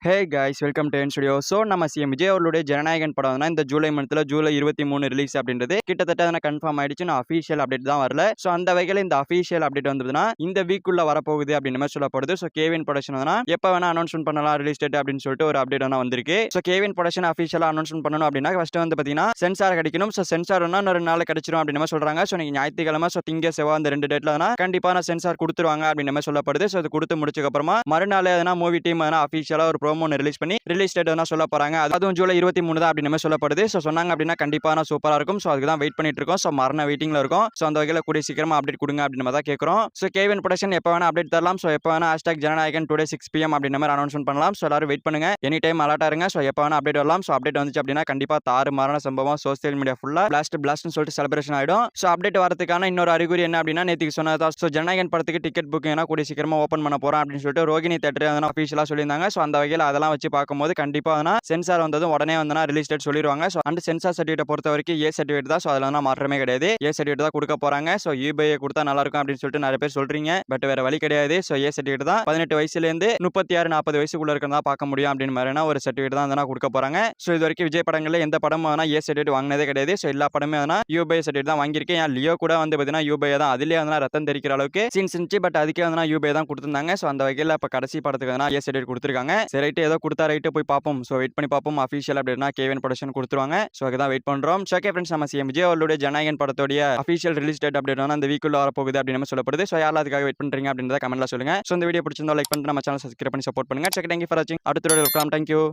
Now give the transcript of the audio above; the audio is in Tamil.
Hey guys welcome to N studio. So நம்ம சிஎம் விஜய் அவர்களுடைய ஜனநாயகன் படம் தான் இந்த ஜூலை மந்த்தில் ஜூலை 23 ரிலீஸ் அப்படின்றது கிட்டத்தட்ட அதனை கன்ஃபார்ம் ஆயிடுச்சு. நான் அஃபீஷியல் அப்டேட் தான் வரல. ஸோ அந்த வகையில் இந்த அஃபீஷியல் அப்டேட் வந்ததுன்னா இந்த வீக்குள்ள வரப்போகுது அப்படின்னு மாதிரி சொல்லப்படுது. ஸோ கேவின் ப்ரொடக்ஷன் வந்து எப்போ வேணா அனௌன்ஸ்மெண்ட் பண்ணலாம் ரிலீஸ் டேட் அப்படின்னு சொல்லிட்டு ஒரு அப்டேட் வந்து வந்திருக்கு. ஸோ கேவின் ப்ரொடக்ஷன் அஃபீஷியலாக அனௌன்ஸ்மெண்ட் பண்ணணும் அப்படின்னா ஃபர்ஸ்ட் வந்து பார்த்தீங்கன்னா சென்சார் கிடைக்கணும். ஸோ சென்சார் ஒன்னா இன்னொரு நாள் கிடைச்சிரும் அப்படின்னு மாதிரி சொல்றாங்க. ஸோ நீங்க ஞாயிற்றுக்கிழமை ஸோ திங்க செவ்வாய் அந்த 2 டேட்ல கண்டிப்பாக நான் சென்சார் கொடுத்துருவாங்க அப்படின்னு மாதிரி சொல்லப்படுது. ஸோ அது கொடுத்து முடிச்சதுக்கு அப்புறமா மறுநாள் எதனா மூவி டீம் எதனா அஃபீஷியலாக ஒரு ப்ரோமோ ரிலீஸ் பண்ணி ரிலீஸ் டேட் என்ன சொல்ல போறாங்க. அதுவும் ஜூலை 23 தான் அப்படின்னு சொல்லப்படுது. ஸோ சொன்னாங்க அப்படின்னா கண்டிப்பாக சூப்பராக இருக்கும். ஸோ அதுக்கு தான் வெயிட் பண்ணிட்டு இருக்கோம். ஸோ மரண வெயிட்டிங்ல இருக்கும். ஸோ அந்த வகையில் கூடிய சீக்கிரமா அப்டேட் கொடுங்க அப்படின்னு தான் கேட்குறோம். ஸோ கேவின் ப்ரொடக்ஷன் எப்போ வேணா அப்டேட் தரலாம். ஸோ எப்போ வேணா ஜனநாயகன் டுடே 6 PM அப்படின்ற மாதிரி அனௌன்ஸ்மெண்ட் பண்ணலாம். ஸோ எல்லாரும் வெயிட் பண்ணுங்க. எனி டைம் அலர்ட்டா இருங்க. ஸோ எப்போ வேணா அப்டேட் வரலாம். ஸோ அப்டேட் வந்துச்சு அப்படின்னா கண்டிப்பாக தாறு மாறான சம்பவம் சோசியல் மீடியா ஃபுல்லா பிளாஸ்ட்னு சொல்லிட்டு செலிப்ரேஷன் ஆயிடும். ஸோ அப்டேட் வரதுக்கான இன்னொரு அறிகுறி என்ன அப்படின்னா நேற்றுக்கு சொன்னதா. ஸோ ஜனநாயகன் படத்துக்கு டிக்கெட் புக்கிங் கூடிய சீக்கிரமா ஓப்பன் பண்ண போறோம் அப்படின்னு சொல்லிட்டு ரோகிணி தேட்டர் அஃபீஷியலாக சொல்லியிருந்தாங்க. ஸோ அந்த வகையில் அதெல்லாம் வச்சு பார்க்கும்போது கண்டிப்பாக சென்சார் வந்ததும் உடனே ரிலீஸ் டேட் சொல்லிடுவாங்க. ஸோ அந்த சென்சார் சர்டிஃபிகேட் பொறுத்த வரைக்கும் ஏ சர்டிஃபிகேட் தான். ஸோ அதில் மாற்றமே கிடையாது. ஏ சர்டிஃபிகேட் தான் கொடுக்க போறாங்க. ஸோ யூபிஐ கொடுத்தா நல்லா இருக்கும் அப்படின்னு சொல்லிட்டு நிறைய பேர் சொல்றீங்க. பட் வேற வழி கிடையாது. ஸோ ஏ சர்டிஃபிகேட் தான் 18 வயசுலேருந்து 36-40 வயசுக்குள்ள இருக்கிறதா பார்க்க முடியும் அப்படின்னு மாதிரினா ஒரு சர்டிஃபிகேட் தான் கொடுக்க போறாங்க. ஸோ இது வரைக்கும் விஜய் படங்கள்ல எந்த படமும் ஏ சர்டிஃபிகேட் வாங்கினதே கிடையாது. ஸோ எல்லா படமே யூபிஐ சர்டிஃபிகேட் தான் வாங்கியிருக்கேன். ஏன் லியோ கூட வந்து பார்த்தீங்கன்னா யூபிஐ தான். அதுலேயே ரத்தம் தெரிக்கிற அளவுக்கு சீன்ஸ் இருந்துச்சு. பட் அதுக்கே யூபிஐ தான் கொடுத்துருந்தாங்க. ஸோ அந்த வகையில் இப்போ கடைசி படத்துக்கு ஏ சர்டிஃபிகேட் கொடுத்துருக்காங்க. சரி ரைட்டு ஏதோ கொடுத்தா ரைட்டு போய் பார்ப்போம். ஸோ வெயிட் பண்ணி பார்ப்போம். அஃபீஷியல் அப்படின்னா கேவின் ப்ரொடக்ஷன் கொடுத்துருவாங்க. ஸோ அதுதான் வெயிட் பண்றோம். ஸோ ஓகே ஃப்ரெண்ட்ஸ், நம்ம சிஎம் விஜய் அவர்களுடைய ஜனநாயகன் படத்தோடைய அஃபீஷியல் ரிலீஸ் டேட் அப்டேட் அந்த வீக்குள்ள வரப்போகுது அப்படின்னு சொல்லப்படுது. ஸோ யாரெல்லாம் அதுக்காக வெயிட் பண்றீங்க அப்படின்றத கமெண்ட்ல சொல்லுங்க. ஸோ இந்த வீடியோ பிடிச்சிருந்தா லைக் பண்ணிட்டு நம்ம சேனல் சப்ஸ்கிரைப் பண்ணி சப்போர்ட் பண்ணுங்க. தேங்க்யூ ஃபார் வாட்சிங். அடுத்த வீடியோல பார்க்கலாம். தேங்க்யூ.